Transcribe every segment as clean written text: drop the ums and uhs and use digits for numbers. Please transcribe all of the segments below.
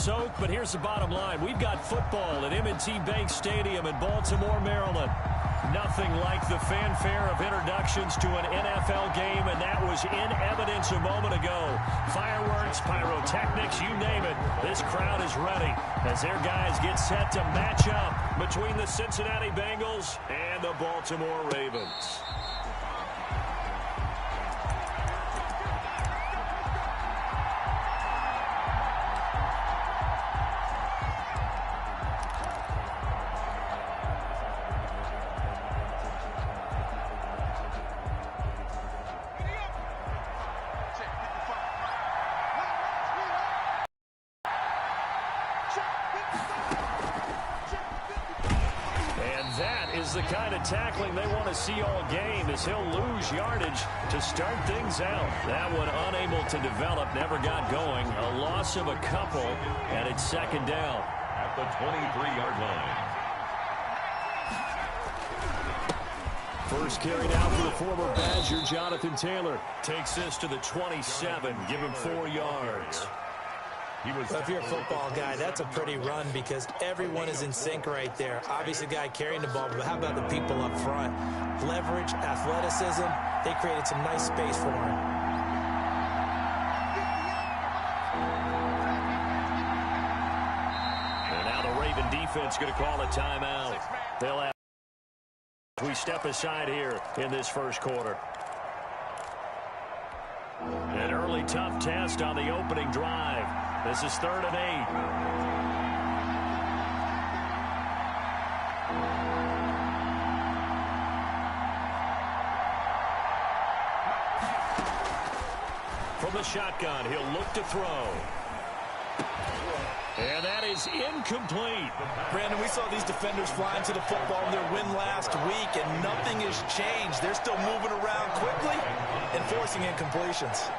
soak, but here's the bottom line. We've got football at M&T Bank Stadium in Baltimore, Maryland. Nothing like the fanfare of introductions to an NFL game, and that was in evidence a moment ago. Fireworks, pyrotechnics, you name it. This crowd is ready as their guys get set to match up between the Cincinnati Bengals and the Baltimore Ravens. The kind of tackling they want to see all game as he'll lose yardage to start things out. That one unable to develop, never got going. A loss of a couple, and it's second down. At the 23-yard line. First carry down for the former Badger, Jonathan Taylor. Takes this to the 27, give him 4 yards. Well, if you're a football guy, that's a pretty run because everyone is in sync right there. Obviously, the guy carrying the ball, but how about the people up front? Leverage, athleticism, they created some nice space for him. And now the Raven defense going to call a timeout. They'll have we step aside here in this first quarter. An early tough test on the opening drive. This is 3rd and 8. From the shotgun, he'll look to throw. And that is incomplete. Brandon, we saw these defenders flying to the football in their win last week, and nothing has changed. They're still moving around quickly and forcing incompletions.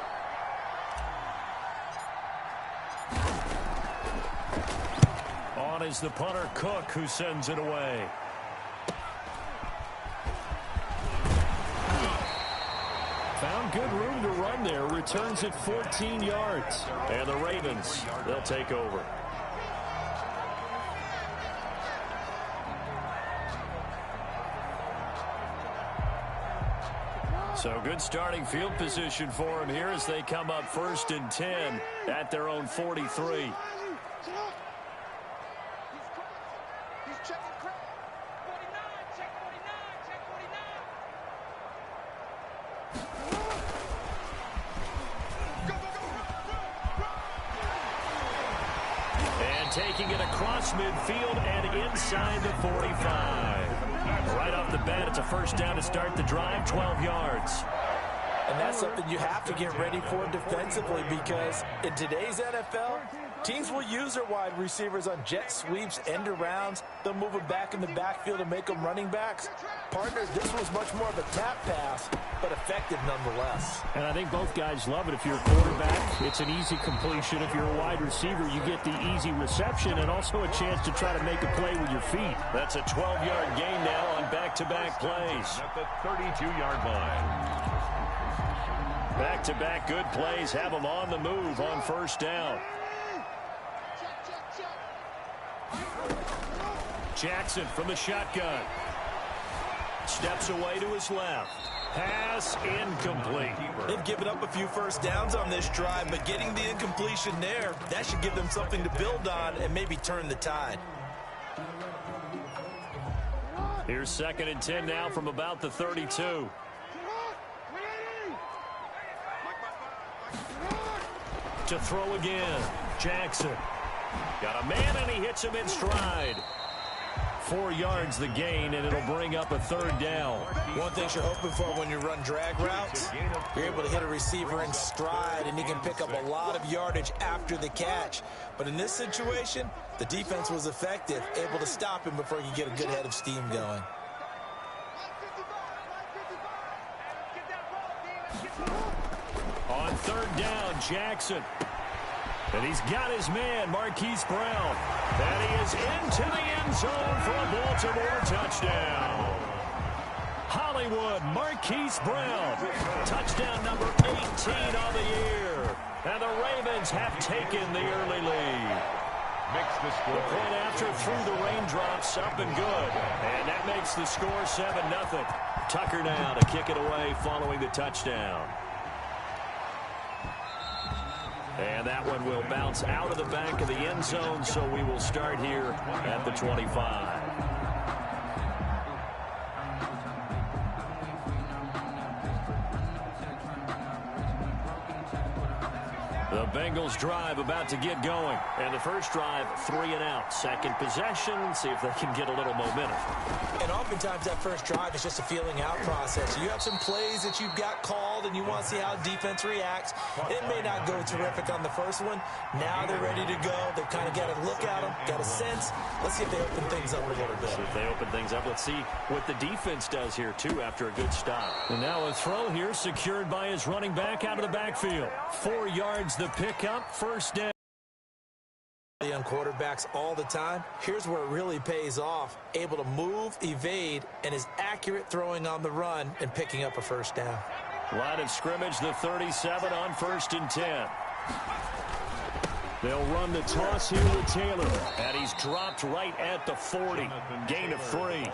On is the punter, Cook, who sends it away. Found good room to run there. Returns it 14 yards. And the Ravens, they'll take over. So good starting field position for them here as they come up 1st and 10 at their own 43. Taking it across midfield and inside the 45. Right off the bat, it's a first down to start the drive, 12 yards. And that's something you have to get ready for defensively because in today's NFL, teams will use their wide receivers on jet sweeps, end arounds. They'll move them back in the backfield and make them running backs. Partners, this was much more of a tap pass, but effective nonetheless. And I think both guys love it. If you're a quarterback, it's an easy completion. If you're a wide receiver, you get the easy reception and also a chance to try to make a play with your feet. That's a 12-yard gain now on back-to-back plays. At the 32-yard line. Back-to-back good plays have them on the move on first down. Jackson from the shotgun. Steps away to his left. Pass incomplete. They've given up a few first downs on this drive, but getting the incompletion there, that should give them something to build on and maybe turn the tide. Here's 2nd and 10 now from about the 32. To throw again. Jackson. Got a man, and he hits him in stride. 4 yards the gain, and it'll bring up a 3rd down. One thing you're hoping for when you run drag routes, you're able to hit a receiver in stride, and he can pick up a lot of yardage after the catch. But in this situation, the defense was effective, able to stop him before he could get a good head of steam going. On 3rd down, Jackson. And he's got his man, Marquise Brown. And he is into the end zone for a Baltimore touchdown. Hollywood, Marquise Brown. Touchdown number 18 on the year. And the Ravens have taken the early lead. makes the The score. point after through the raindrops, up and good. And that makes the score 7-0. Tucker now to kick it away following the touchdown. And that one will bounce out of the back of the end zone, so we will start here at the 25. The Bengals drive about to get going. And the first drive, 3 and out. Second possession, see if they can get a little momentum. And oftentimes that first drive is just a feeling out process. You have some plays that you've got called and you want to see how defense reacts. It may not go terrific on the first one. Now they're ready to go. They've kind of got a look at them, got a sense. Let's see if they open things up a little bit. See if they open things up. Let's see what the defense does here, too, after a good stop. And now a throw here secured by his running back out of the backfield. 4 yards the pickup, first down. On quarterbacks all the time, here's where it really pays off. Able to move, evade, and is accurate throwing on the run and picking up a first down. Line of scrimmage, the 37 on 1st and 10. They'll run the toss here with Taylor. And he's dropped right at the 40. Gain of 3.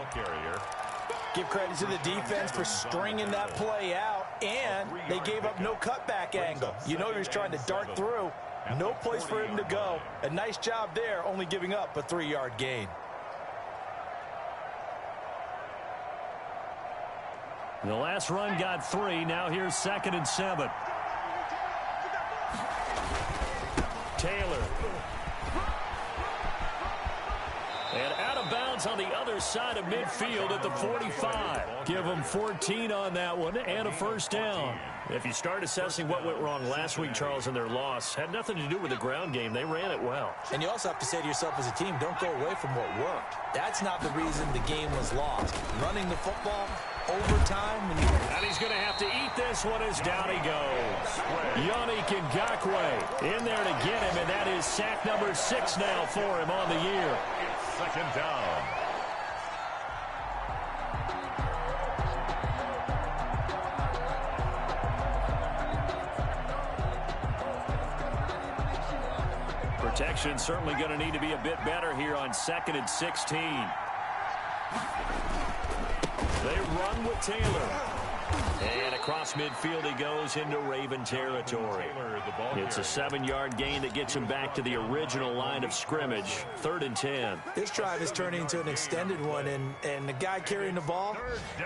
Give credit to the defense for stringing that play out, and they gave up no cutback angle. You know he was trying to dart through. No place for him to go. A nice job there, only giving up a 3-yard gain. The last run got 3. Now here's 2nd and 7. Taylor. And out of bounds on the other side of midfield at the 45. Give them 14 on that one and a first down. If you start assessing what went wrong last week, Charles, in their loss, had nothing to do with the ground game. They ran it well. And you also have to say to yourself as a team, don't go away from what worked. That's not the reason the game was lost. Running the football, overtime. And he's going to have to eat this one as down he goes. Yannick Ngakoue in there to get him, and that is sack number 6 now for him on the year. It's 2nd down. Protection certainly going to need to be a bit better here on 2nd and 16. They run with Taylor. And across midfield he goes into Raven territory. It's a 7-yard gain that gets him back to the original line of scrimmage. 3rd and 10. This drive is turning into an extended one, and the guy carrying the ball,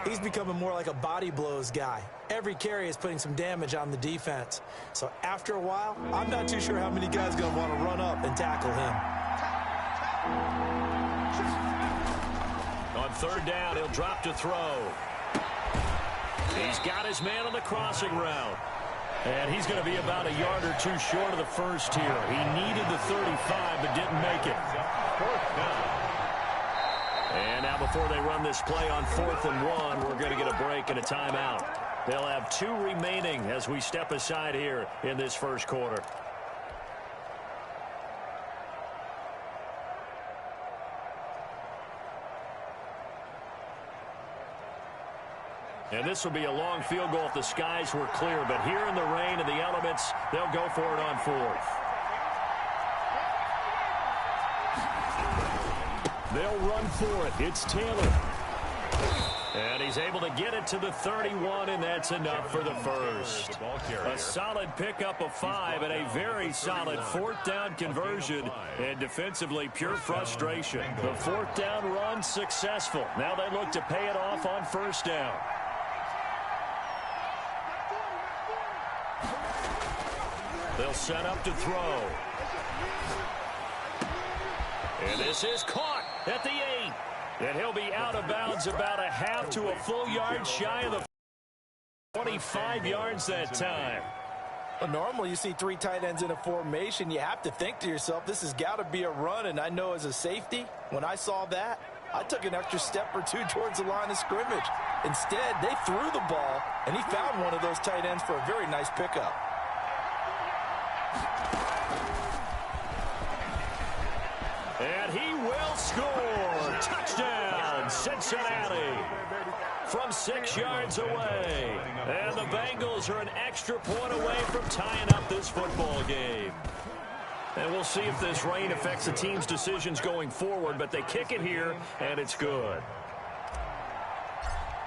he's becoming more like a body blows guy. Every carry is putting some damage on the defense. So after a while, I'm not too sure how many guys are going to want to run up and tackle him. On 3rd down, he'll drop to throw. He's got his man on the crossing route. And he's going to be about a yard or 2 short of the first here. He needed the 35 but didn't make it. And now before they run this play on 4th and 1, we're going to get a break and a timeout. They'll have 2 remaining as we step aside here in this first quarter. And this will be a long field goal if the skies were clear. But here in the rain and the elements, they'll go for it on 4th. They'll run for it. It's Taylor. And he's able to get it to the 31, and that's enough for the first. A solid pickup of 5 and a very solid 4th down conversion. And defensively, pure frustration. The 4th down run successful. Now they look to pay it off on 1st down. They'll set up to throw. And this is caught at the 8. And he'll be out of bounds about a half to a full yard shy of the 25 yards that time. Well, normally you see 3 tight ends in a formation. You have to think to yourself, this has got to be a run. And I know as a safety, when I saw that, I took an extra step or 2 towards the line of scrimmage. Instead, they threw the ball, and he found one of those tight ends for a very nice pickup. And he will score. Touchdown, Cincinnati. From 6 yards away. And the Bengals are an extra point away from tying up this football game. And we'll see if this rain affects the team's decisions going forward, but they kick it here, and it's good.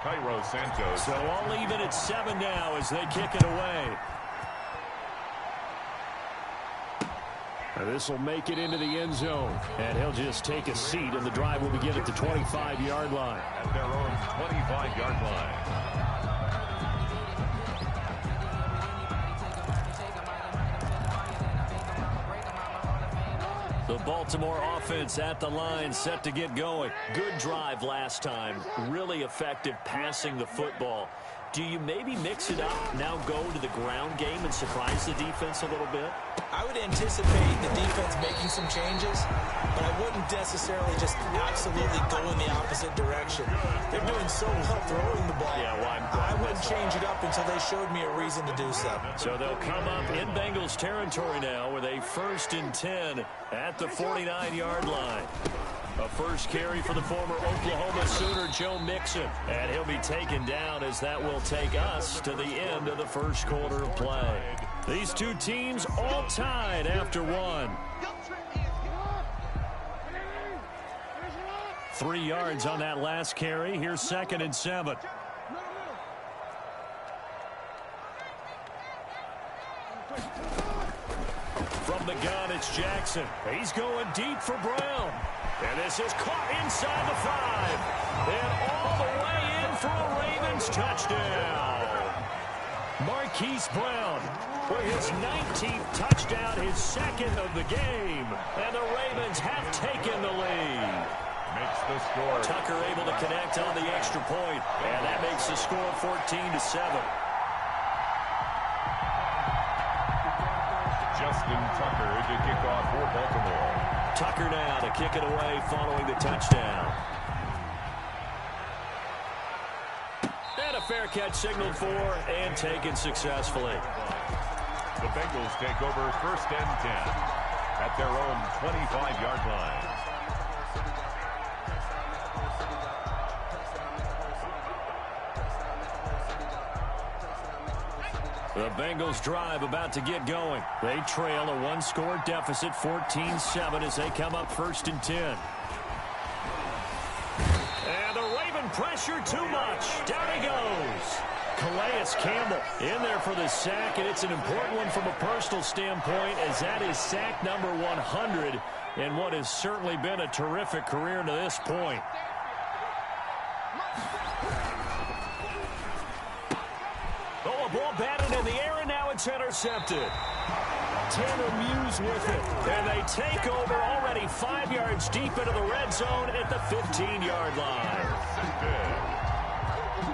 Cairo Santos. So I'll leave it at 7 now as they kick it away. This will make it into the end zone, and he'll just take a seat, and the drive will begin at the 25-yard line. At their own 25-yard line. The Baltimore offense at the line, set to get going. Good drive last time. Really effective passing the football. Do you maybe mix it up, now go to the ground game and surprise the defense a little bit? I would anticipate the defense making some changes, but I wouldn't necessarily just absolutely go in the opposite direction. They're doing so well throwing the ball. Yeah, well, I wouldn't change it up until they showed me a reason to do so. So they'll come up in Bengals territory now with a 1st and 10 at the 49-yard line. A first carry for the former Oklahoma Sooner, Joe Mixon. And he'll be taken down as that will take us to the end of the first quarter of play. These two teams all tied after one. 3 yards on that last carry. Here's 2nd and 7. From the gun, it's Jackson. He's going deep for Brown. And this is caught inside the 5. And all the way in for a Ravens touchdown. Marquise Brown for his 19th touchdown, his 2nd of the game. And the Ravens have taken the lead. Makes the score. Tucker able to connect on the extra point. And that makes the score 14-7. Justin Tucker to kick off for Baltimore. Tucker now to kick it away following the touchdown. And a fair catch signaled for and taken successfully. The Bengals take over 1st and 10 at their own 25-yard line. The Bengals drive about to get going. They trail a 1-score deficit, 14-7 as they come up 1st and 10. And the Raven pressure too much. Down he goes. Calais Campbell in there for the sack, and it's an important one from a personal standpoint as that is sack number 100 in what has certainly been a terrific career to this point. Oh, a ball batted in the air, and now it's intercepted. Tanner Muse with it. And they take over already 5 yards deep into the red zone at the 15-yard line.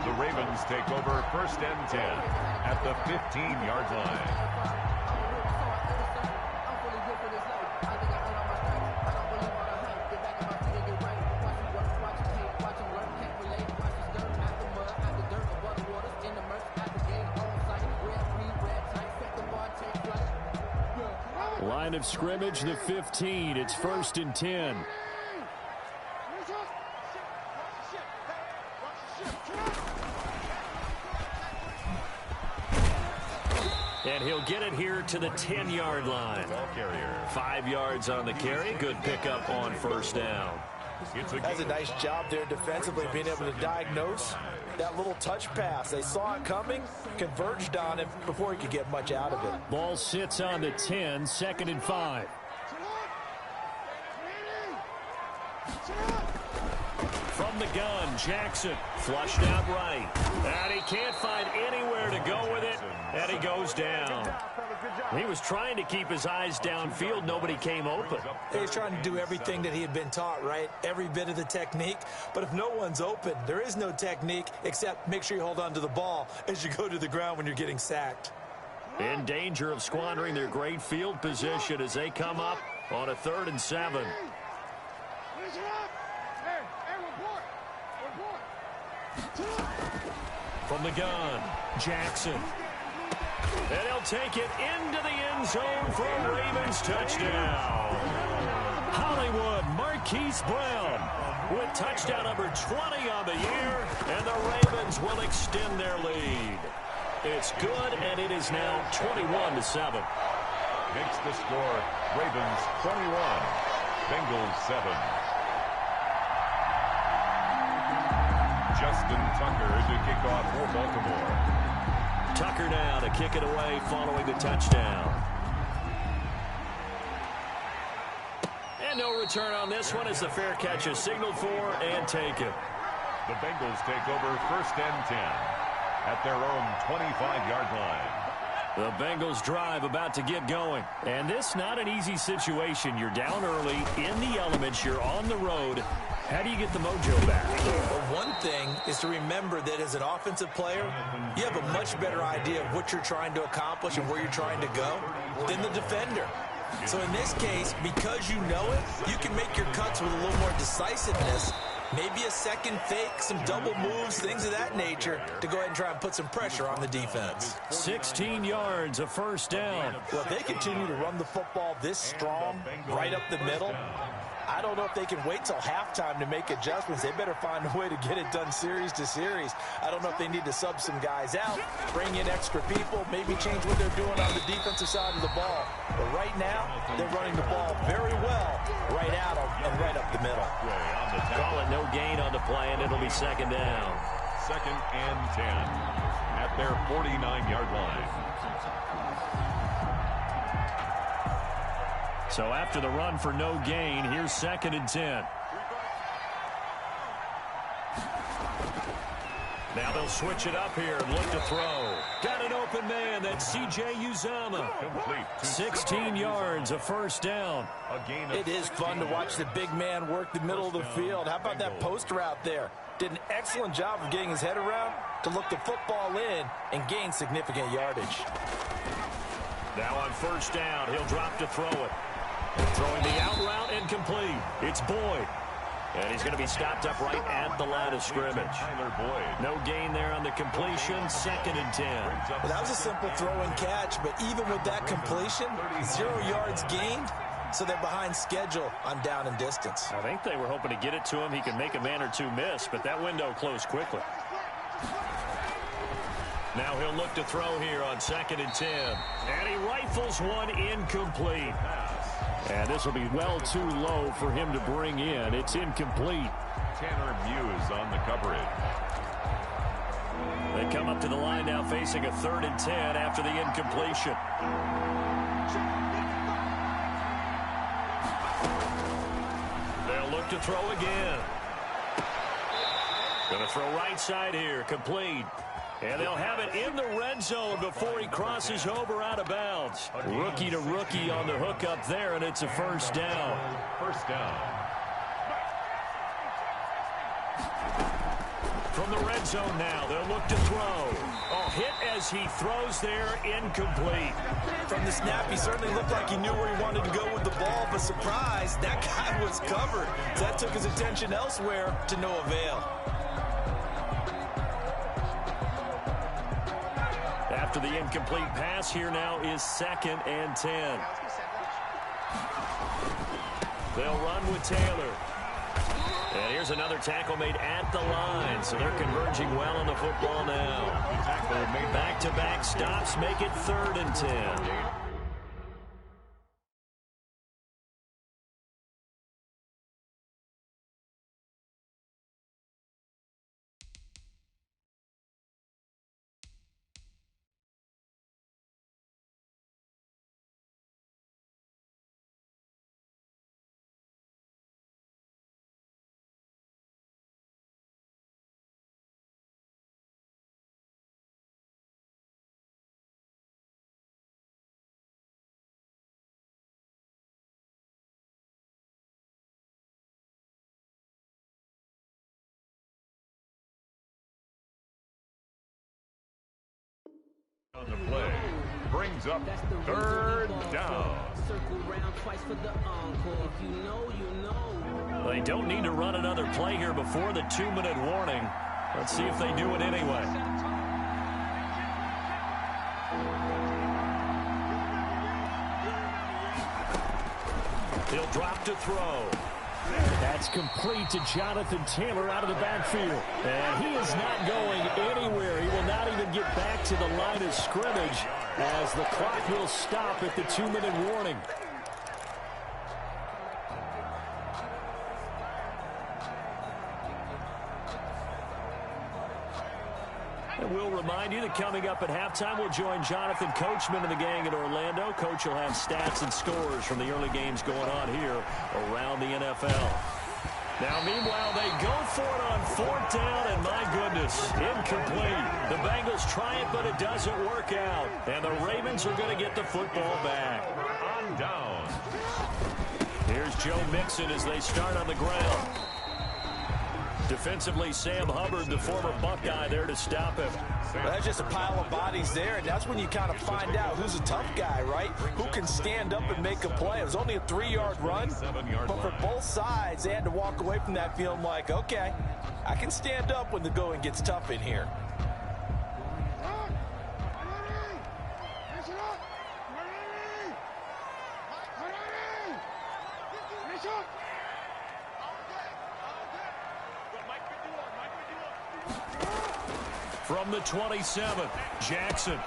The Ravens take over 1st and 10 at the 15-yard line. Line of scrimmage, the 15. It's 1st and 10. And he'll get it here to the 10-yard line. 5 yards on the carry. Good pickup on 1st down. That's a nice job there defensively, being able to diagnose that little touch pass. They saw it coming, converged on him before he could get much out of it. Ball sits on the 10, 2nd and 5. From the gun, Jackson flushed out right. And he can't find anywhere to go with it, and he goes down. He was trying to keep his eyes downfield. Nobody came open. He was trying to do everything that he had been taught, right? Every bit of the technique. But if no one's open, there is no technique except make sure you hold on to the ball as you go to the ground when you're getting sacked. In danger of squandering their great field position as they come up on a 3rd and 7. From the gun, Jackson. And he'll take it into the end zone for a Ravens touchdown. Hollywood Marquise Brown with touchdown number 20 on the year, and the Ravens will extend their lead. It's good, and it is now 21-7. makes the score Ravens 21, Bengals 7. Justin Tucker to kick off for Baltimore. Tucker now to kick it away following the touchdown. And no return on this one as the fair catch is signaled for and taken. The Bengals take over 1st and 10 at their own 25-yard line. The Bengals drive about to get going. And this not an easy situation. You're down early, in the elements, you're on the road. How do you get the mojo back? Well, one thing is to remember that as an offensive player, you have a much better idea of what you're trying to accomplish and where you're trying to go than the defender. So in this case, because you know it, you can make your cuts with a little more decisiveness. Maybe a second fake, some double moves, things of that nature to go ahead and try and put some pressure on the defense. 16 yards, a first down. Well, if they continue to run the football this strong, right up the middle, I don't know if they can wait till halftime to make adjustments. They better find a way to get it done series to series. I don't know if they need to sub some guys out, bring in extra people, maybe change what they're doing on the defensive side of the ball. But right now, they're running the ball very well right at them and right up the middle. Call it no gain on the play, and it'll be second down. 2nd and 10 at their 49-yard line. So after the run for no gain, here's 2nd and 10. Now they'll switch it up here and look to throw. Got an open man. That's C.J. Uzomah. Complete. 16 yards, a first down. It is fun to watch the big man work the middle of the field. How about that post route there? Did an excellent job of getting his head around to look the football in and gain significant yardage. Now on first down, he'll drop to throw it. Throwing the out route incomplete. It's Boyd. And he's going to be stopped up right at the line of scrimmage. No gain there on the completion. 2nd and 10. Well, that was a simple throw and catch, but even with that completion, 0 yards gained, so they're behind schedule on down and distance. I think they were hoping to get it to him. He could make a man or two miss, but that window closed quickly. Now he'll look to throw here on 2nd and 10. And he rifles one incomplete. And this will be well too low for him to bring in. It's incomplete. Tanner Muse on the coverage. They come up to the line now facing a 3rd and 10 after the incompletion. They'll look to throw again. Going to throw right side here. Complete. And they'll have it in the red zone before he crosses over out of bounds. Rookie to rookie on the hook up there, and it's a first down. First down. From the red zone now, they'll look to throw. Oh, hit as he throws there, incomplete. From the snap, he certainly looked like he knew where he wanted to go with the ball, but surprise, that guy was covered. So that took his attention elsewhere to no avail. After the incomplete pass, here now is 2nd and 10. They'll run with Taylor. And here's another tackle made at the line, so they're converging well on the football now. Back-to-back stops make it 3rd and 10. On the play, brings up 3rd down. They don't need to run another play here before the 2-minute warning. Let's see if they do it anyway. He'll drop to throw. That's complete to Jonathan Taylor out of the backfield. And he is not going anywhere. He will not even get back to the line of scrimmage as the clock will stop at the 2-minute warning. And we'll remind you that coming up at halftime, we'll join Jonathan Coachman and the gang in Orlando. Coach will have stats and scores from the early games going on here around the NFL. Now, meanwhile, they go for it on 4th down, and my goodness, incomplete. The Bengals try it, but it doesn't work out. And the Ravens are going to get the football back. On down. Here's Joe Mixon as they start on the ground. Defensively, Sam Hubbard, the former Buckeye, there to stop him. That's just a pile of bodies there, and that's when you kind of find out who's a tough guy, right? Who can stand up and make a play. It was only a 3-yard run, but for both sides, they had to walk away from that feeling like, okay, I can stand up when the going gets tough in here. From the 27, Jackson,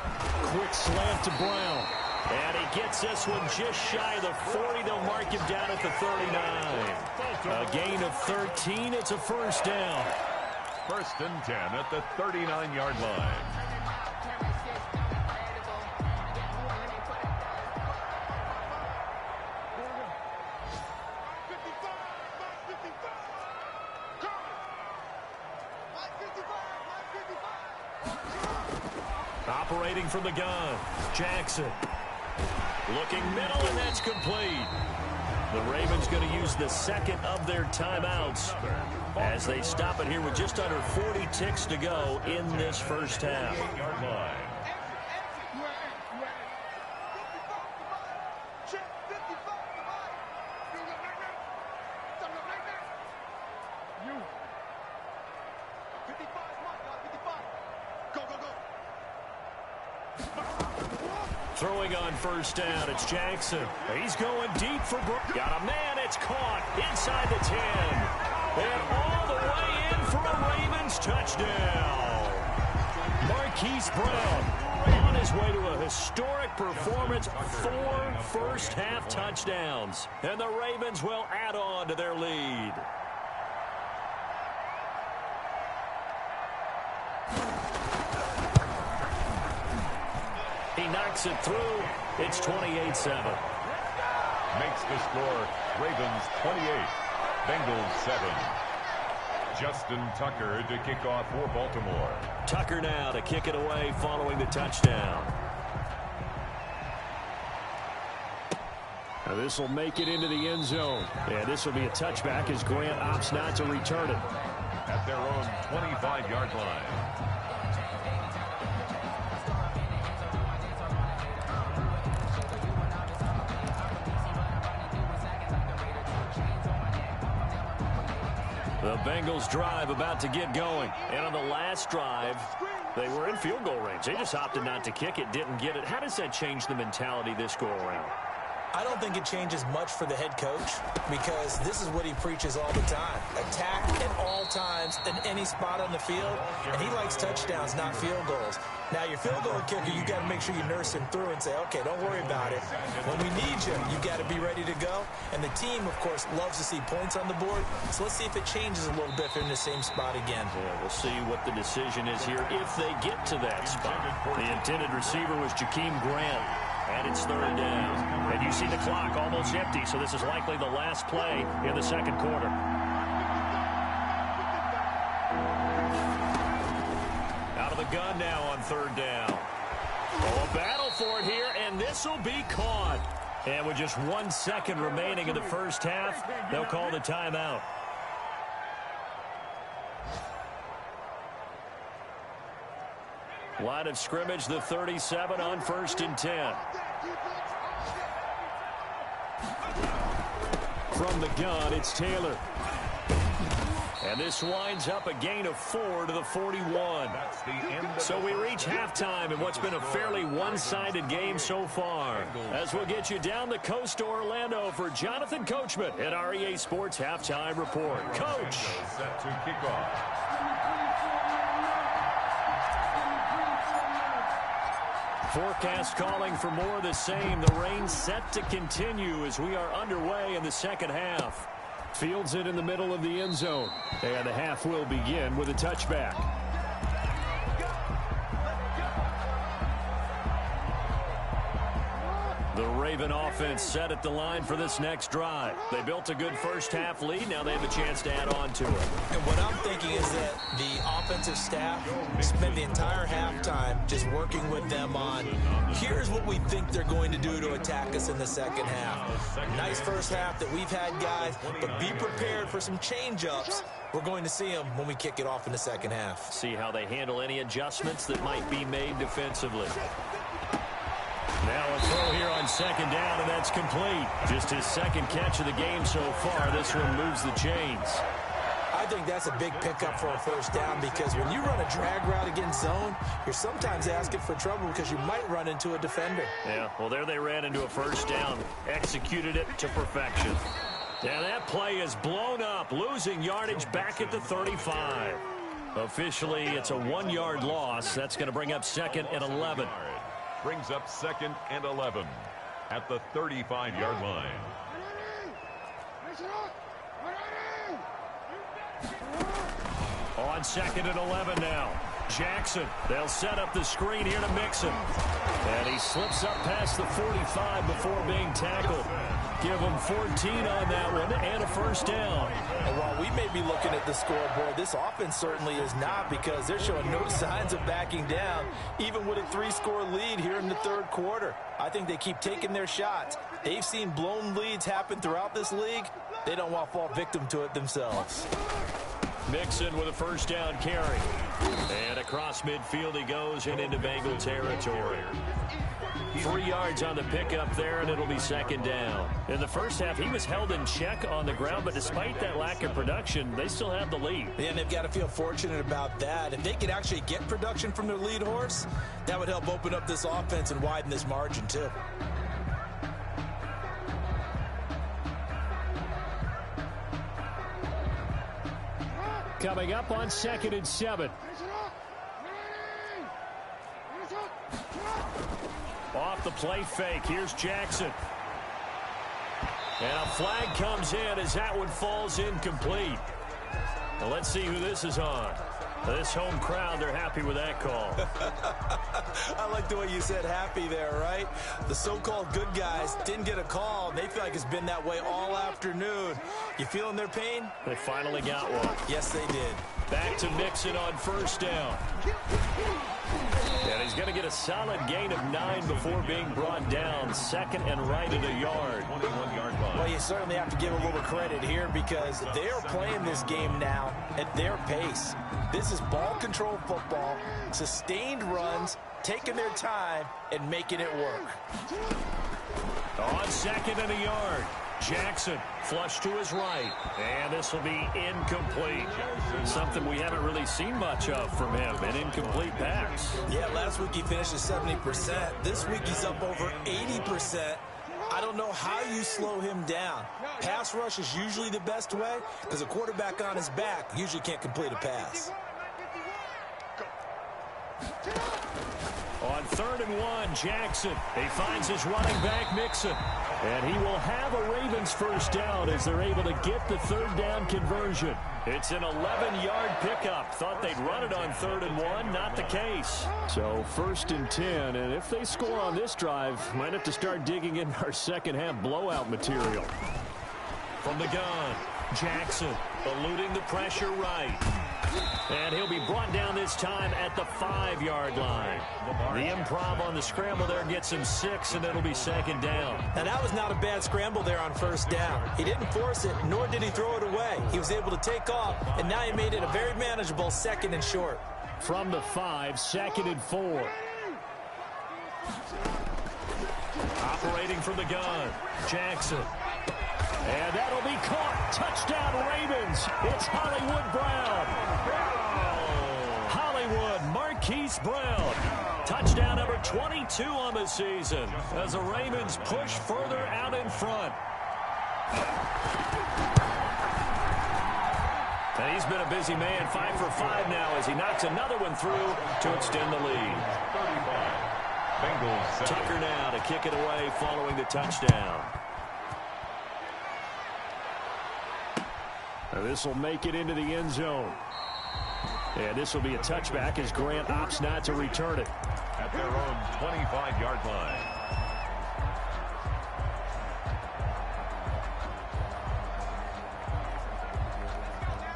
quick slant to Brown. And he gets this one just shy of the 40. They'll mark him down at the 39. A gain of 13. It's a first down. 1st and 10 at the 39-yard line. Operating from the gun, Jackson. Looking middle, and that's complete. The Ravens going to use the second of their timeouts as they stop it here with just under 40 ticks to go in this first half. Throwing on first down, it's Jackson. He's going deep for Brook. Got a man, it's caught inside the 10. And all the way in for a Ravens touchdown. Marquise Brown on his way to a historic performance, 4 first-half touchdowns. And the Ravens will add on to their lead. He knocks it through. It's 28-7. Makes the score Ravens 28, Bengals 7. Justin Tucker to kick off for Baltimore. Tucker now to kick it away following the touchdown. Now this will make it into the end zone. And this will be a touchback as Grant opts not to return it. At their own 25-yard line. The Bengals drive about to get going. And on the last drive, they were in field goal range. They just opted not to kick it, didn't get it. How does that change the mentality this go around? I don't think it changes much for the head coach because this is what he preaches all the time. Attack at all times in any spot on the field, and he likes touchdowns, not field goals. Now, your field goal kicker, you got to make sure you nurse him through and say, okay, don't worry about it. When we need you, you got to be ready to go. And the team, of course, loves to see points on the board. So let's see if it changes a little bit if they're in the same spot again. Yeah, we'll see what the decision is here if they get to that spot. The intended receiver was Jakeem Grant. And it's 3rd down. And you see the clock almost empty, so this is likely the last play in the second quarter. Out of the gun now on 3rd down. Oh, a battle for it here, and this will be caught. And with just 1 second remaining in the first half, they'll call the timeout. Line of scrimmage, the 37 on 1st and 10. From the gun, it's Taylor. And this winds up a gain of 4 to the 41. That's the end of So we reach halftime in what's been a fairly one-sided game so far. As we'll get you down the coast to Orlando for Jonathan Coachman at our EA Sports Halftime Report. Coach. Set to kick off. Forecast calling for more of the same. The rain set to continue as we are underway in the second half. Fields it in the middle of the end zone. And the half will begin with a touchback. The Raven offense set at the line for this next drive. They built a good first half lead. Now they have a chance to add on to it. And what I'm thinking is that the offensive staff spent the entire halftime just working with them on, here's what we think they're going to do to attack us in the second half. Nice first half that we've had, guys, but be prepared for some change-ups. We're going to see them when we kick it off in the second half. See how they handle any adjustments that might be made defensively. Now a throw here on second down, and that's complete. Just his second catch of the game so far. This one moves the chains. I think that's a big pickup for a first down because when you run a drag route against zone, you're sometimes asking for trouble because you might run into a defender. Yeah, well, there they ran into a first down. Executed it to perfection. And that play is blown up, losing yardage back at the 35. Officially, it's a 1-yard loss. That's going to bring up 2nd and 11. Brings up 2nd and 11 at the 35-yard line. On 2nd and 11 now. Jackson, they'll set up the screen here to Mixon. And he slips up past the 45 before being tackled. Give him 14 on that one and a first down. And while we may be looking at the scoreboard, this offense certainly is not because they're showing no signs of backing down, even with a 3-score lead here in the third quarter. I think they keep taking their shots. They've seen blown leads happen throughout this league. They don't want to fall victim to it themselves. Mixon with a first down carry. And across midfield he goes and into Bengal territory. 3 yards on the pickup there, and it'll be second down. In the first half, he was held in check on the ground, but despite that lack of production, they still have the lead. Yeah, and they've got to feel fortunate about that. If they could actually get production from their lead horse, that would help open up this offense and widen this margin, too. Coming up on 2nd and 7. Off the play fake. Here's Jackson. And a flag comes in as that one falls incomplete. Now let's see who this is on. This home crowd, they're happy with that call. I like the way you said happy there, right? The so-called good guys didn't get a call. They feel like it's been that way all afternoon. You feeling their pain? They finally got one. Yes, they did. Back to Mixon on first down. And he's going to get a solid gain of 9 before being brought down. 2nd and right at a yard. 21-yard line. Well, you certainly have to give a little credit here because they are playing this game now at their pace. This is ball control football, sustained runs, taking their time, and making it work. On 2nd and a yard. Jackson flush to his right, and this will be incomplete. Something we haven't really seen much of from him, an incomplete pass. Yeah, last week he finished at 70%. This week he's up over 80%. I don't know how you slow him down. Pass rush is usually the best way because a quarterback on his back usually can't complete a pass. On 3rd and 1, Jackson. He finds his running back, Mixon. And he will have a Ravens first down as they're able to get the 3rd down conversion. It's an 11-yard pickup. Thought they'd run it on 3rd and 1. Not the case. So 1st and 10. And if they score on this drive, might have to start digging in our second half blowout material. From the gun, Jackson eluding the pressure right. And he'll be brought down this time at the 5-yard line. The improv on the scramble there gets him 6, and it'll be second down. Now, that was not a bad scramble there on first down. He didn't force it, nor did he throw it away. He was able to take off, and now he made it a very manageable 2nd and short. From the 5, 2nd and 4. Operating from the gun, Jackson. And that'll be caught. Touchdown, Ravens. It's Holland Hollywood Brown. Hollywood Marquise Brown. Touchdown number 22 on the season as the Ravens push further out in front. And he's been a busy man, 5 for 5 now as he knocks another one through to extend the lead. 35. Bengals 7. Tucker now to kick it away following the touchdown. This will make it into the end zone. And this will be a touchback as Grant opts not to return it. At their own 25-yard line.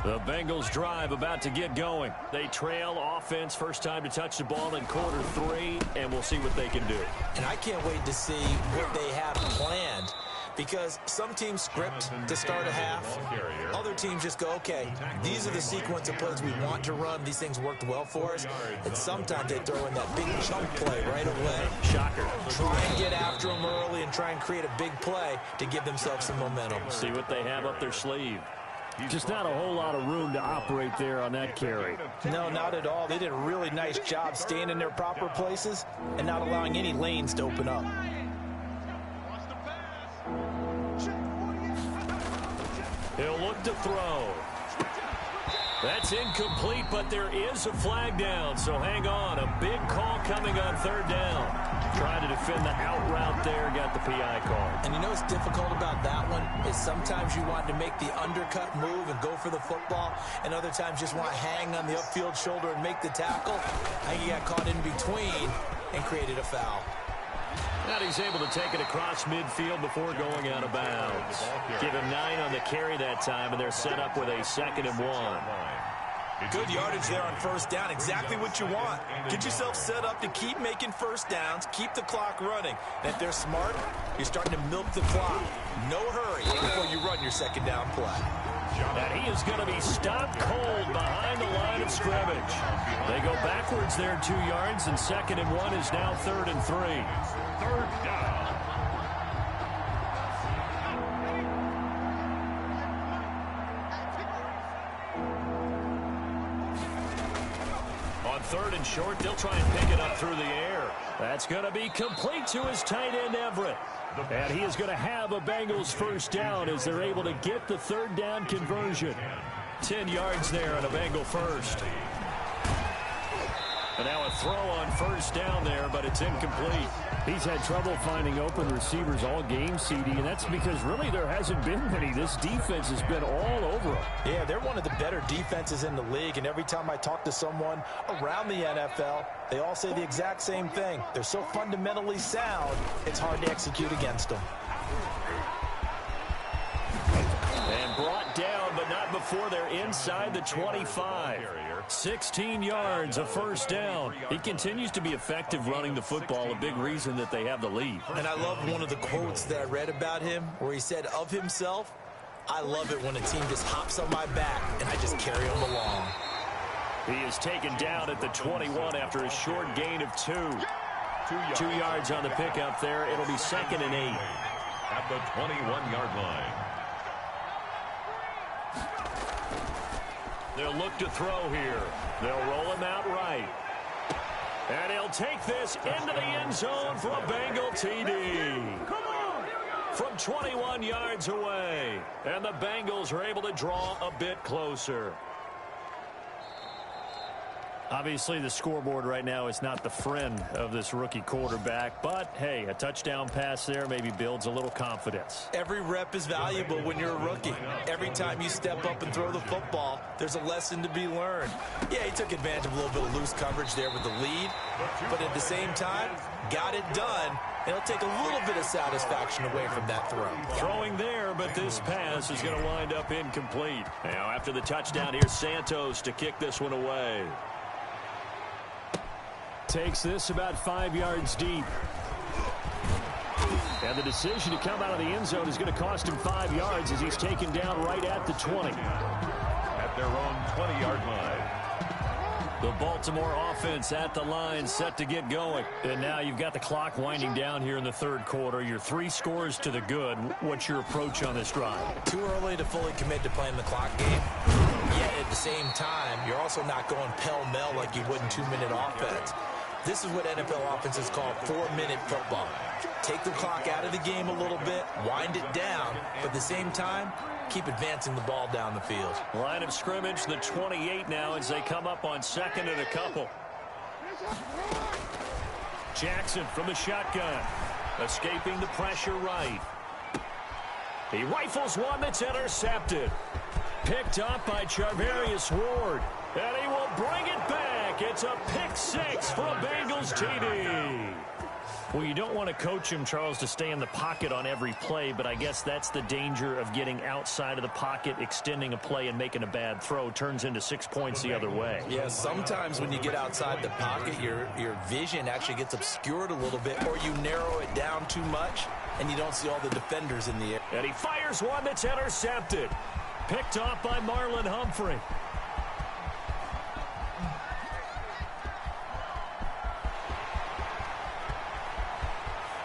The Bengals drive about to get going. They trail offense, first time to touch the ball in quarter 3, and we'll see what they can do. And I can't wait to see what they have planned, because some teams script to start a half. Other teams just go, okay, these are the sequence of plays we want to run. These things worked well for us. And sometimes they throw in that big chunk play right away. Shocker. Try and get after them early and try and create a big play to give themselves some momentum. See what they have up their sleeve. Just not a whole lot of room to operate there on that carry. No, not at all. They did a really nice job staying in their proper places and not allowing any lanes to open up. He'll look to throw. That's incomplete, but there is a flag down, so hang on. A big call coming on third down. Trying to defend the out route there, got the PI call. And you know what's difficult about that one is sometimes you want to make the undercut move and go for the football, and other times just want to hang on the upfield shoulder and make the tackle. I think he got caught in between and created a foul. And he's able to take it across midfield before going out of bounds. Give him 9 on the carry that time, and they're set up with a 2nd and 1. Good yardage there on first down. Exactly what you want. Get yourself set up to keep making first downs, keep the clock running. And if they're smart, you're starting to milk the clock. No hurry before you run your 2nd down play. And he is going to be stopped cold behind the line of scrimmage. They go backwards there 2 yards, and 2nd and 1 is now 3rd and 3. 3rd down. On 3rd and short, they'll try and pick it up through the air. That's going to be complete to his tight end, Everett. And he is going to have a Bengals first down as they're able to get the 3rd down conversion. 10 yards there on a Bengal first. And now a throw on first down there, but it's incomplete. He's had trouble finding open receivers all game, CD, and that's because really there hasn't been many. This defense has been all over them. Yeah, they're one of the better defenses in the league, and every time I talk to someone around the NFL, they all say the exact same thing. They're so fundamentally sound, it's hard to execute against them. And brought down, but not before they're inside the 25. 16 yards, a first down. He continues to be effective running the football, a big reason that they have the lead. And I love one of the quotes that I read about him where he said of himself, I love it when a team just hops on my back and I just carry them along. He is taken down at the 21 after a short gain of 2. 2 yards on the pickup there. It'll be 2nd and 8. At the 21-yard line. They'll look to throw here. They'll roll him out right. And he'll take this into the end zone for a Bengal TD. From 21 yards away. And the Bengals are able to draw a bit closer. Obviously, the scoreboard right now is not the friend of this rookie quarterback. But, hey, a touchdown pass there maybe builds a little confidence. Every rep is valuable when you're a rookie. Every time you step up and throw the football, there's a lesson to be learned. Yeah, he took advantage of a little bit of loose coverage there with the lead. But at the same time, got it done. And it'll take a little bit of satisfaction away from that throw. Throwing there, but this pass is going to wind up incomplete. Now, after the touchdown, here's Santos to kick this one away. Takes this about 5 yards deep. And the decision to come out of the end zone is going to cost him 5 yards as he's taken down right at the 20. At their own 20-yard line. The Baltimore offense at the line, set to get going. And now you've got the clock winding down here in the third quarter. You're 3 scores to the good. What's your approach on this drive? Too early to fully commit to playing the clock game. Yet at the same time, you're also not going pell-mell like you would in 2-minute offense. This is what NFL offenses call 4-minute football. Take the clock out of the game a little bit, wind it down, but at the same time, keep advancing the ball down the field. Line of scrimmage, the 28 now as they come up on second and a couple. Jackson from the shotgun, escaping the pressure right. He rifles one that's intercepted. Picked up by Charvarius Ward. And he will bring it back. It's a pick 6 for a Bengals TD. Well, you don't want to coach him, Charles, to stay in the pocket on every play, but I guess that's the danger of getting outside of the pocket, extending a play, and making a bad throw. Turns into 6 points the other way. Yeah, sometimes when you get outside the pocket, your vision actually gets obscured a little bit, or you narrow it down too much, and you don't see all the defenders in the air. And he fires one that's intercepted. Picked off by Marlon Humphrey.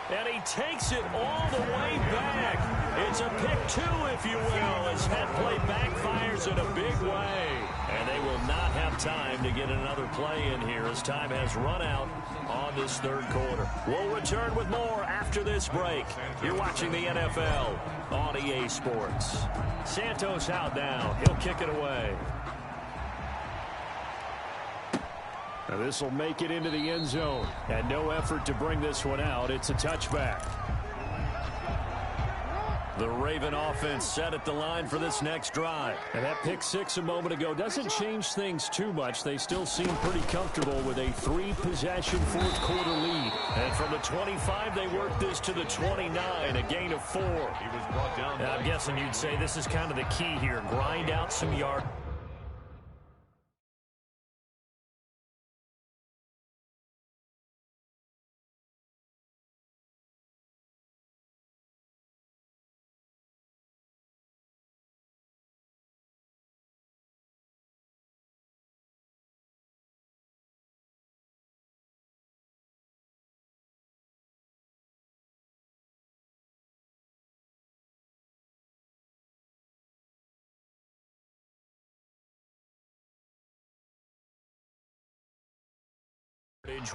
And he takes it all the way back. It's a pick 2, if you will, as that play backfires in a big way. And they will not have time to get another play in here as time has run out on this third quarter. We'll return with more after this break. You're watching the NFL on EA Sports. Santos out now. He'll kick it away. Now this will make it into the end zone. And no effort to bring this one out. It's a touchback. The Raven offense set at the line for this next drive. And that pick 6 a moment ago doesn't change things too much. They still seem pretty comfortable with a 3-possession fourth quarter lead. And from the 25, they work this to the 29, a gain of 4. He was brought down. I'm guessing you'd say this is kind of the key here. Grind out some yards.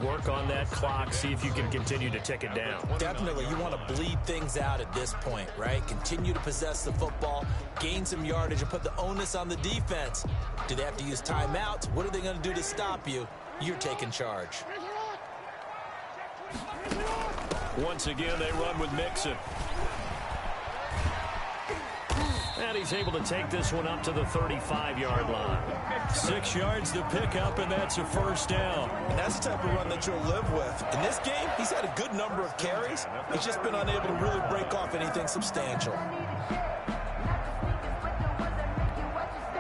Work on that clock, see if you can continue to tick it down. Definitely, you want to bleed things out at this point, right? Continue to possess the football, gain some yardage, and put the onus on the defense. Do they have to use timeouts? What are they going to do to stop you? You're taking charge. Once again, they run with Mixon. And he's able to take this one up to the 35-yard line. 6 yards to pick up, and that's a first down. And that's the type of run that you'll live with. In this game, he's had a good number of carries. He's just been unable to really break off anything substantial.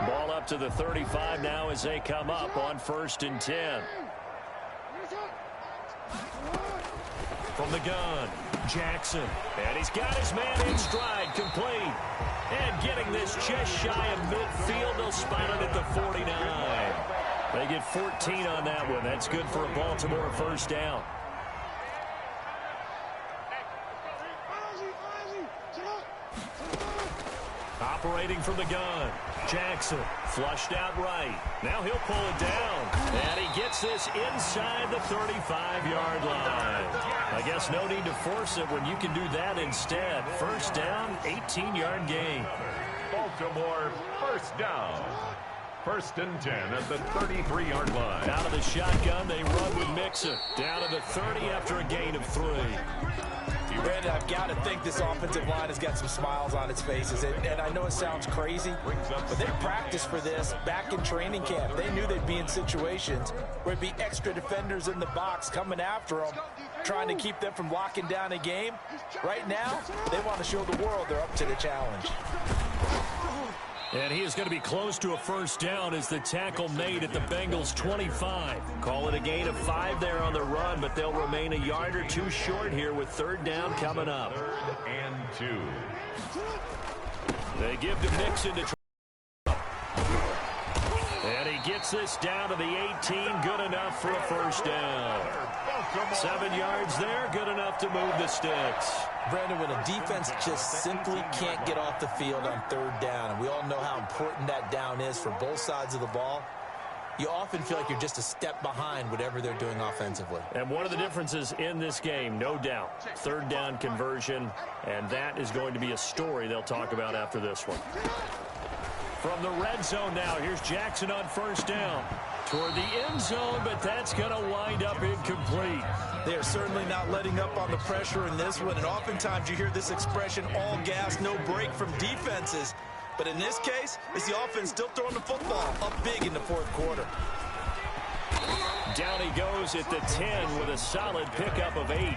Ball up to the 35 now as they come up on 1st and 10. From the gun, Jackson. And he's got his man in stride, complete. And getting this just shy of midfield, they'll spot it at the 49. They get 14 on that one. That's good for a Baltimore first down. Operating from the gun, Jackson flushed out right. Now he'll pull it down. And he gets this inside the 35-yard line. I guess no need to force it when you can do that instead. First down, 18-yard gain. Baltimore first down. 1st and 10 at the 33-yard line. Out of the shotgun, they run with Mixon. Down to the 30 after a gain of 3. Brandon, I've got to think this offensive line has got some smiles on its faces. And I know it sounds crazy, but they practiced for this back in training camp. They knew they'd be in situations where it'd be extra defenders in the box coming after them, trying to keep them from locking down a game. Right now, they want to show the world they're up to the challenge. And he is going to be close to a first down as the tackle made at the Bengals' 25. Call it a gain of 5 there on the run, but they'll remain a yard or 2 short here with 3rd down coming up. 3rd and 2. They give to Mixon to try. And he gets this down to the 18. Good enough for a first down. 7 yards there. Good enough to move the sticks. Brandon, when a defense just simply can't get off the field on third down, and we all know how important that down is for both sides of the ball, you often feel like you're just a step behind whatever they're doing offensively. And one of the differences in this game, no doubt, third down conversion, and that is going to be a story they'll talk about after this one. From the red zone now, here's Jackson on first down. Toward the end zone, but that's going to wind up incomplete. They are certainly not letting up on the pressure in this one, and oftentimes you hear this expression, all gas, no break from defenses. But in this case, it's the offense still throwing the football up big in the fourth quarter. Down he goes at the 10 with a solid pickup of 8.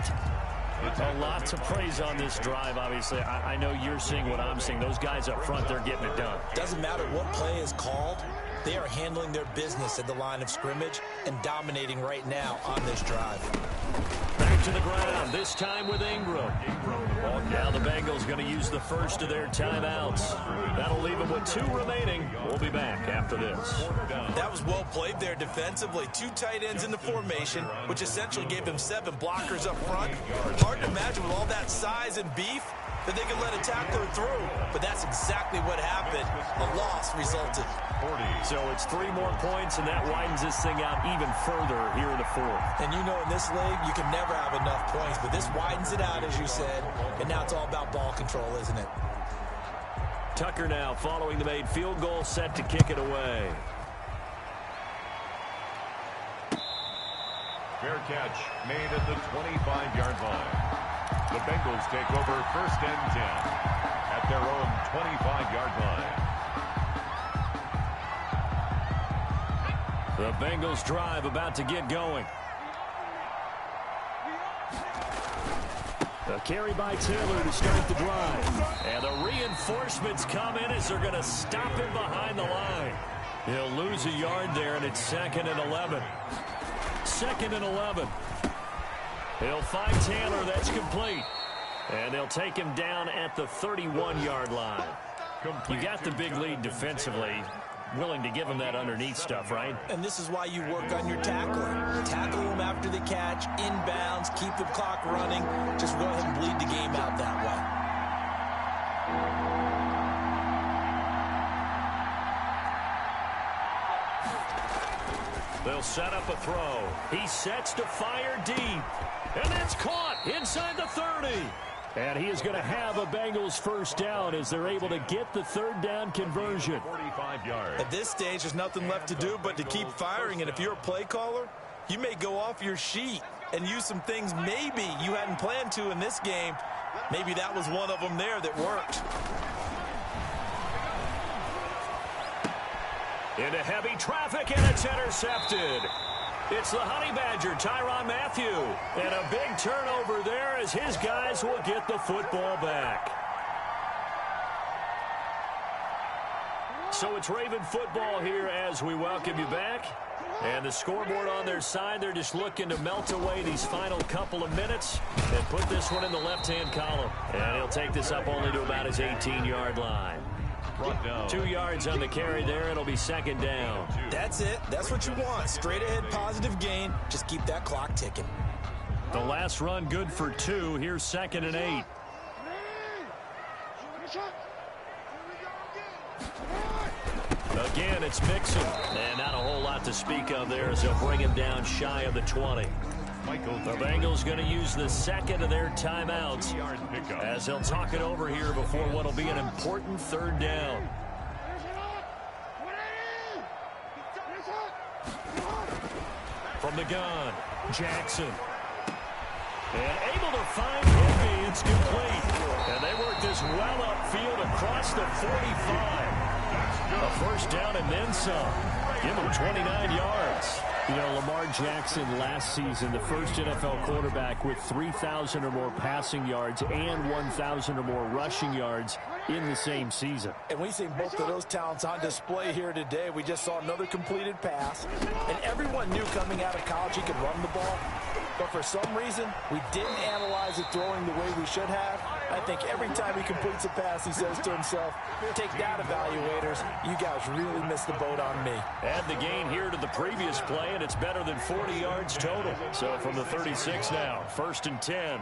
A lot to praise on this drive, obviously. I know you're seeing what I'm seeing. Those guys up front, they're getting it done. Doesn't matter what play is called. They are handling their business at the line of scrimmage and dominating right now on this drive. Back to the ground, this time with Ingram. Now the Bengals going to use the first of their timeouts. That'll leave them with 2 remaining. We'll be back after this. That was well played there defensively. 2 tight ends in the formation, which essentially gave them 7 blockers up front. Hard to imagine with all that size and beef that they could let a tackler through. But that's exactly what happened. The loss resulted. So it's 3 more points, and that widens this thing out even further here in the fourth. And you know in this league, you can never have enough points, but this widens it out, as you said, and now it's all about ball control, isn't it? Tucker now following the made field goal, set to kick it away. Fair catch made at the 25-yard line. The Bengals take over first and 10 at their own 25-yard line. The Bengals drive about to get going. A carry by Taylor to start the drive. And the reinforcements come in as they're going to stop him behind the line. He'll lose a yard there, and it's 2nd and 11. 2nd and 11. He'll find Taylor. That's complete. And they'll take him down at the 31-yard line. You got the big lead defensively. Willing to give him that underneath stuff, right? And this is why you work on your tackling. Tackle them after the catch, inbounds, keep the clock running. Just go ahead and bleed the game out that way. They'll set up a throw. He sets to fire deep. And that's caught inside the 30. And he is going to have a Bengals first down as they're able to get the third down conversion. 45 yards. At this stage, there's nothing left to do but to keep firing. And if you're a play caller, you may go off your sheet and use some things maybe you hadn't planned to in this game. Maybe that was one of them there that worked. Into heavy traffic, and it's intercepted. It's the Honey Badger, Tyrann Mathieu. And a big turnover there as his guys will get the football back. So it's Raven football here as we welcome you back. And the scoreboard on their side, they're just looking to melt away these final couple of minutes and put this one in the left-hand column. And he'll take this up only to about his 18-yard line. 2 yards on the carry there. It'll be 2nd down. That's it. That's what you want. Straight ahead, positive gain. Just keep that clock ticking. The last run good for 2. Here's 2nd and 8. Again, it's Mixon. And not a whole lot to speak of there as they'll bring him down shy of the 20. The Bengals going to use the 2nd of their timeouts as they'll talk it over here before what will be an important 3rd down. From the gun, Jackson. And able to find Higby. It's complete. And they work this well upfield across the 45. A first down and then some. Give him 29 yards. You know, Lamar Jackson last season, the first NFL quarterback with 3,000 or more passing yards and 1,000 or more rushing yards in the same season. And we see both of those talents on display here today. We just saw another completed pass. And everyone knew coming out of college he could run the ball. But for some reason, we didn't analyze it throwing the way we should have. I think every time he completes a pass, he says to himself, take that, evaluators. You guys really missed the boat on me. Add the gain here to the previous play, and it's better than 40 yards total. So from the 36 now, 1st and 10.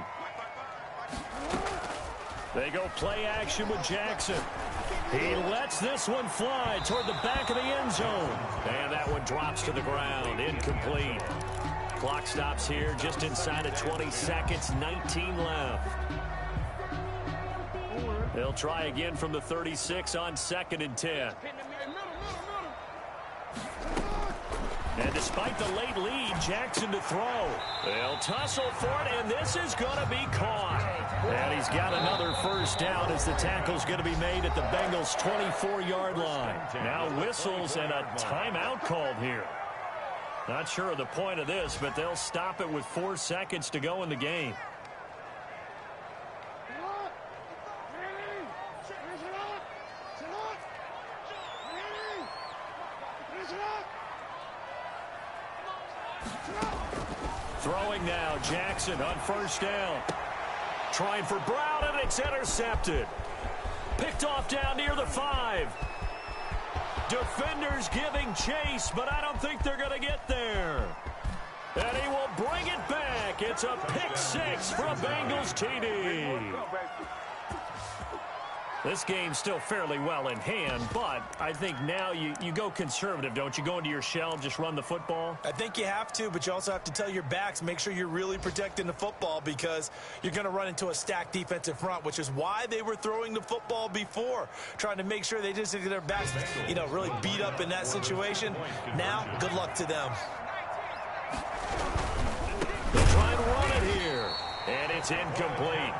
They go play action with Jackson. He lets this one fly toward the back of the end zone. And that one drops to the ground. Incomplete. Clock stops here just inside of 20 seconds. 19 left. They'll try again from the 36 on 2nd and 10. And despite the late lead, Jackson to throw. They'll tussle for it, and this is going to be caught. And he's got another first down as the tackle's going to be made at the Bengals' 24-yard line. Now whistles and a timeout called here. Not sure of the point of this, but they'll stop it with 4 seconds to go in the game. Throwing now, Jackson on 1st down. Trying for Brown, and it's intercepted. Picked off down near the 5. Defenders giving chase, but I don't think they're going to get there. And he will bring it back. It's a pick 6 for a Bengals TD. This game's still fairly well in hand, but I think now you go conservative, don't you? Go into your shell, just run the football? I think you have to, but you also have to tell your backs, make sure you're really protecting the football because you're going to run into a stacked defensive front, which is why they were throwing the football before, trying to make sure they just get their backs, really beat up in that situation. Now, good luck to them. They'll try and run it here, and it's incomplete.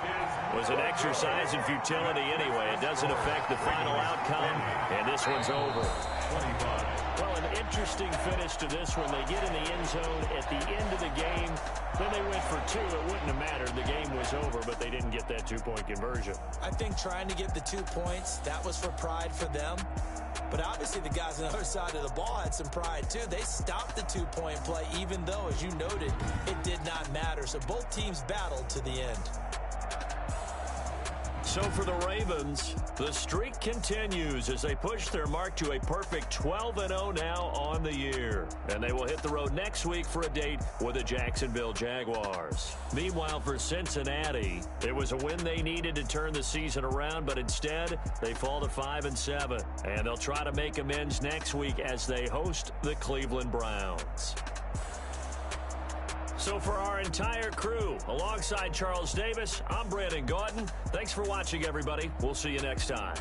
Was an exercise in futility anyway. It doesn't affect the final outcome, and this one's over. Well, an interesting finish to this one. They get in the end zone at the end of the game. Then they went for 2. It wouldn't have mattered. The game was over, but they didn't get that 2-point conversion. I think trying to get the 2 points, that was for pride for them. But obviously the guys on the other side of the ball had some pride too. They stopped the 2-point play, even though, as you noted, it did not matter. So both teams battled to the end. So for the Ravens, the streak continues as they push their mark to a perfect 12-0 now on the year. And they will hit the road next week for a date with the Jacksonville Jaguars. Meanwhile, for Cincinnati, it was a win they needed to turn the season around, but instead they fall to 5-7. And they'll try to make amends next week as they host the Cleveland Browns. So for our entire crew, alongside Charles Davis, I'm Brandon Gauton. Thanks for watching, everybody. We'll see you next time.